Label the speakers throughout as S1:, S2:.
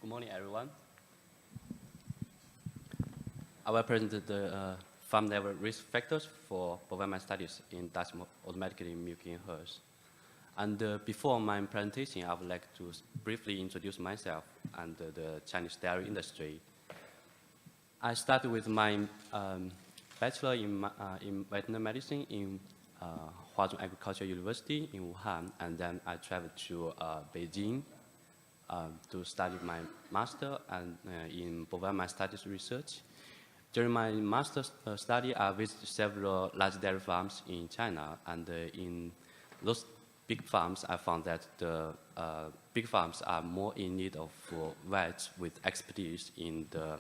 S1: Good morning, everyone. I will present the farm-level risk factors for bovine mastitis in Dutch automatically milking herds. And before my presentation, I would like to briefly introduce myself and the Chinese dairy industry. I started with my bachelor in veterinary medicine in Zhaoju Agricultural University in Wuhan, and then I traveled to Beijing to study my master and in bovine mastitis research. During my master's study, I visited several large dairy farms in China, and in those big farms, I found that the big farms are more in need of vets with expertise in the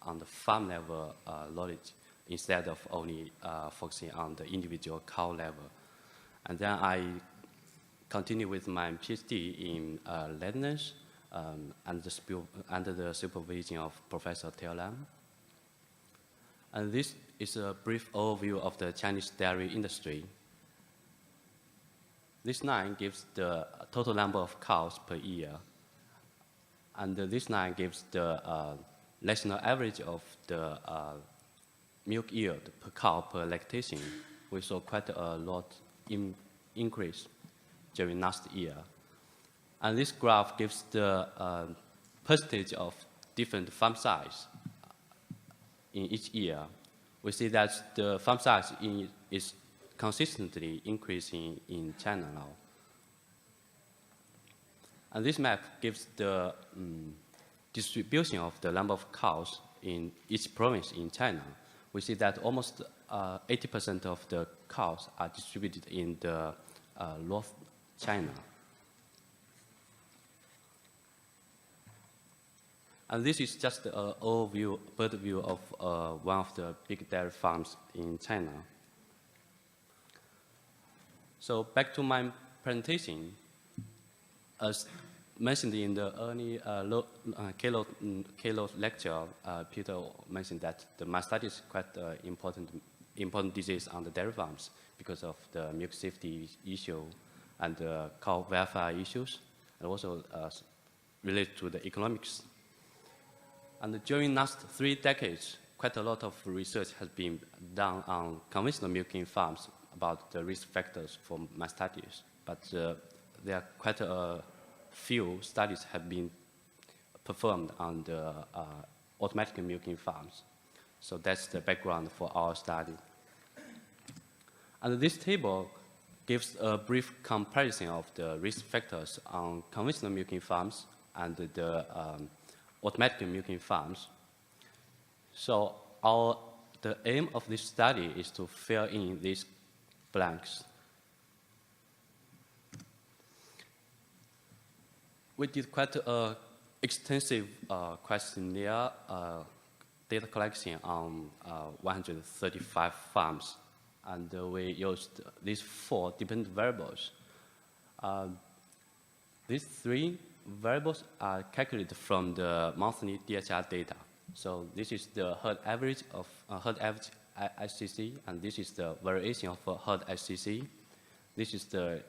S1: on the farm level knowledge instead of only focusing on the individual cow level. And then I continue with my PhD in lateness under the supervision of Professor Teo Lam. And this is a brief overview of the Chinese dairy industry. This line gives the total number of cows per year. And this line gives the national average of the milk yield per cow per lactation. We saw quite a lot increase during last year. And this graph gives the percentage of different farm size in each year. We see that the farm size is consistently increasing in China now. And this map gives the distribution of the number of cows in each province in China. We see that almost 80% of the cows are distributed in the North China. And this is just an overview, bird view of one of the big dairy farms in China. So back to my presentation. As mentioned in the early keynote lecture, Peter mentioned that the mastitis is quite important disease on the dairy farms because of the milk safety issue and cow welfare issues, and also related to the economics. And during last 3 decades, quite a lot of research has been done on conventional milking farms about the risk factors for mastitis, but there are quite a few studies have been performed on the automatic milking farms. So that's the background for our study. And this table gives a brief comparison of the risk factors on conventional milking farms and the automatic milking farms. So the aim of this study is to fill in these blanks. We did quite an extensive questionnaire data collection on 135 farms, and we used these 4 dependent variables. These 3 variables are calculated from the monthly DHR data. So this is the herd average of herd average HCC, and this is the variation of herd HCC. This is the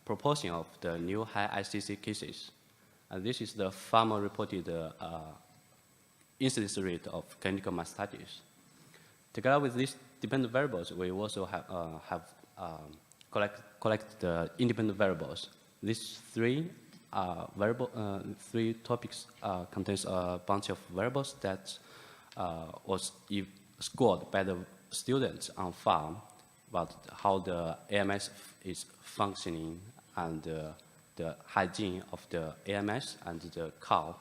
S1: proportion of the new high HCC cases, and this is the farmer-reported incidence rate of clinical mastitis. Together with these dependent variables, we also have collect the independent variables. These 3 topics contains a bunch of variables that was scored by the students on farm about how the AMS is functioning and the hygiene of the AMS and the cow.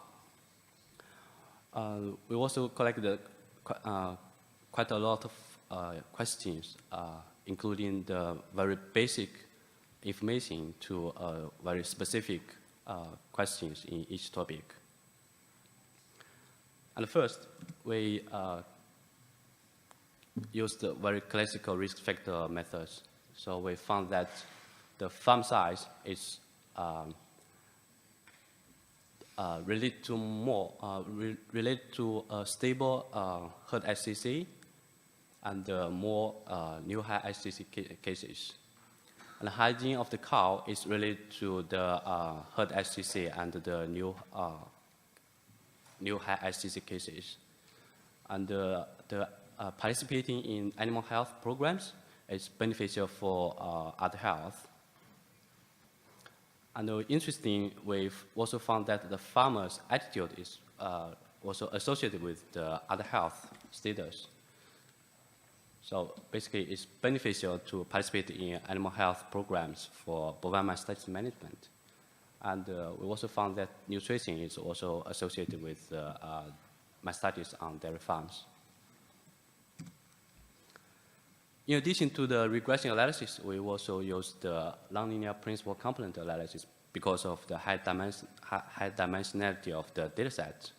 S1: We also collected quite a lot of questions, including the very basic information to very specific questions in each topic. And first, we used the very classical risk factor methods. So we found that the farm size is related to a stable herd HCC and more new high HCC cases. And the hygiene of the cow is related to the herd HCC and the new new high SCC cases. And participating in animal health programs is beneficial for other health. And interesting, we've also found that the farmer's attitude is also associated with the other health status. So basically, it's beneficial to participate in animal health programs for bovine mastitis management. And we also found that nutrition is also associated with mastitis on dairy farms. In addition to the regression analysis, we also used the nonlinear principal component analysis because of the high dimensionality of the dataset.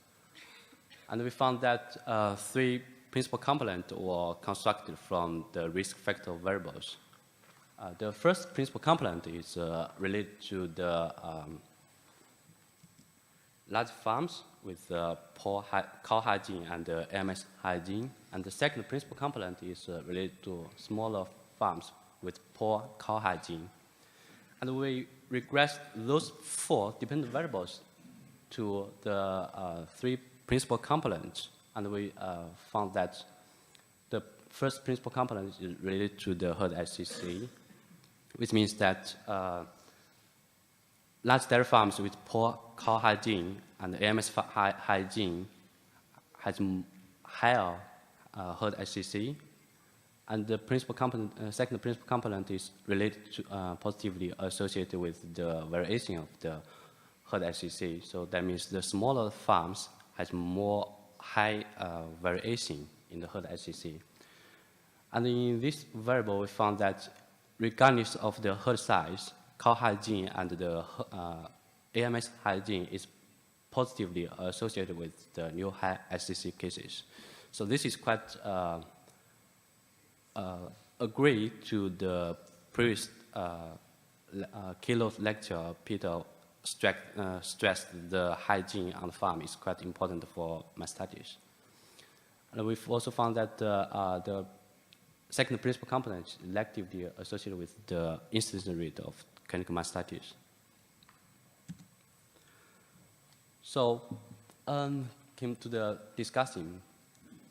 S1: And we found that 3 principal components were constructed from the risk factor variables. The first principal component is related to the large farms with poor cow hygiene and AMS hygiene. And the second principal component is related to smaller farms with poor cow hygiene. And we regressed those 4 dependent variables to the 3 principal components. And we found that the first principal component is related to the herd SCC, which means that large dairy farms with poor cow hygiene and AMS hygiene has higher herd SCC. And the principal component, second principal component is related to positively associated with the variation of the herd SCC. So that means the smaller farms has more high variation in the herd SCC. And in this variable, we found that regardless of the herd size, cow hygiene and the AMS hygiene is positively associated with the new high SCC cases. So this is quite agree to the previous keynote lecture. Peter stressed the hygiene on the farm is quite important for mastitis. And we've also found that the second principal component is electively associated with the incidence rate of clinical mastitis. So, came to the discussing.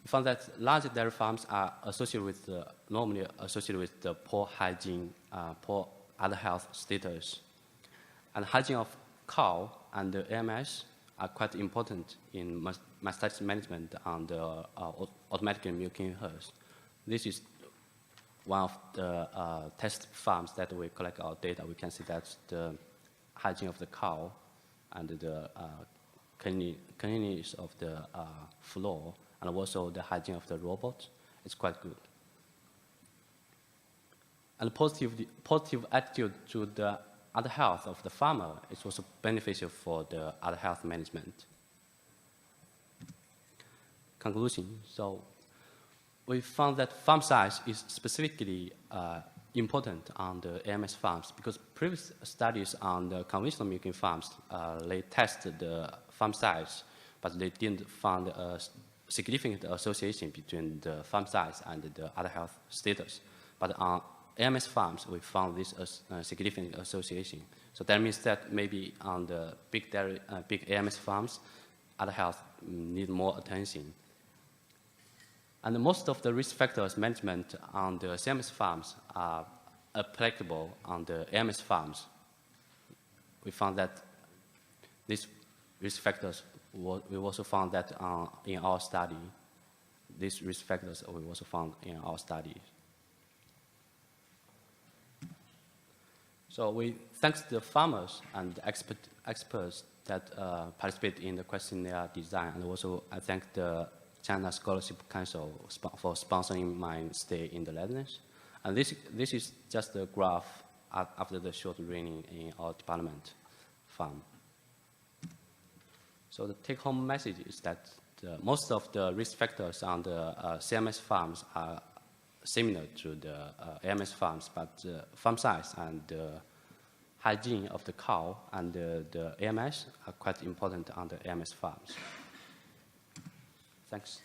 S1: We found that large dairy farms are associated with normally associated with the poor hygiene, poor other health status, and hygiene of cow and the AMS are quite important in mastitis management on the automatically milking herds. This is one of the test farms that we collect our data. We can see that the hygiene of the cow and the cleanliness of the floor, and also the hygiene of the robot is quite good. And positive attitude to the other health of the farmer is also beneficial for the other health management. Conclusion. So we found that farm size is specifically important on the AMS farms because previous studies on the conventional milking farms, they tested the farm size, but they didn't find a significant association between the farm size and the other health status. But on AMS farms, we found this significant association. So that means that maybe on the big AMS farms, other health need more attention. And most of the risk factors management on the CMS farms are applicable on the AMS farms. We found that these risk factors, we also found that in our study. These risk factors we also found in our study. So we thank the farmers and the experts that participate in the questionnaire design, and also I thank the China Scholarship Council for sponsoring my stay in the Netherlands. And this is just a graph after the short training in our department farm. So the take-home message is that most of the risk factors on the CMS farms are similar to the AMS farms, but farm size and the hygiene of the cow and the AMS are quite important on the AMS farms. Thanks.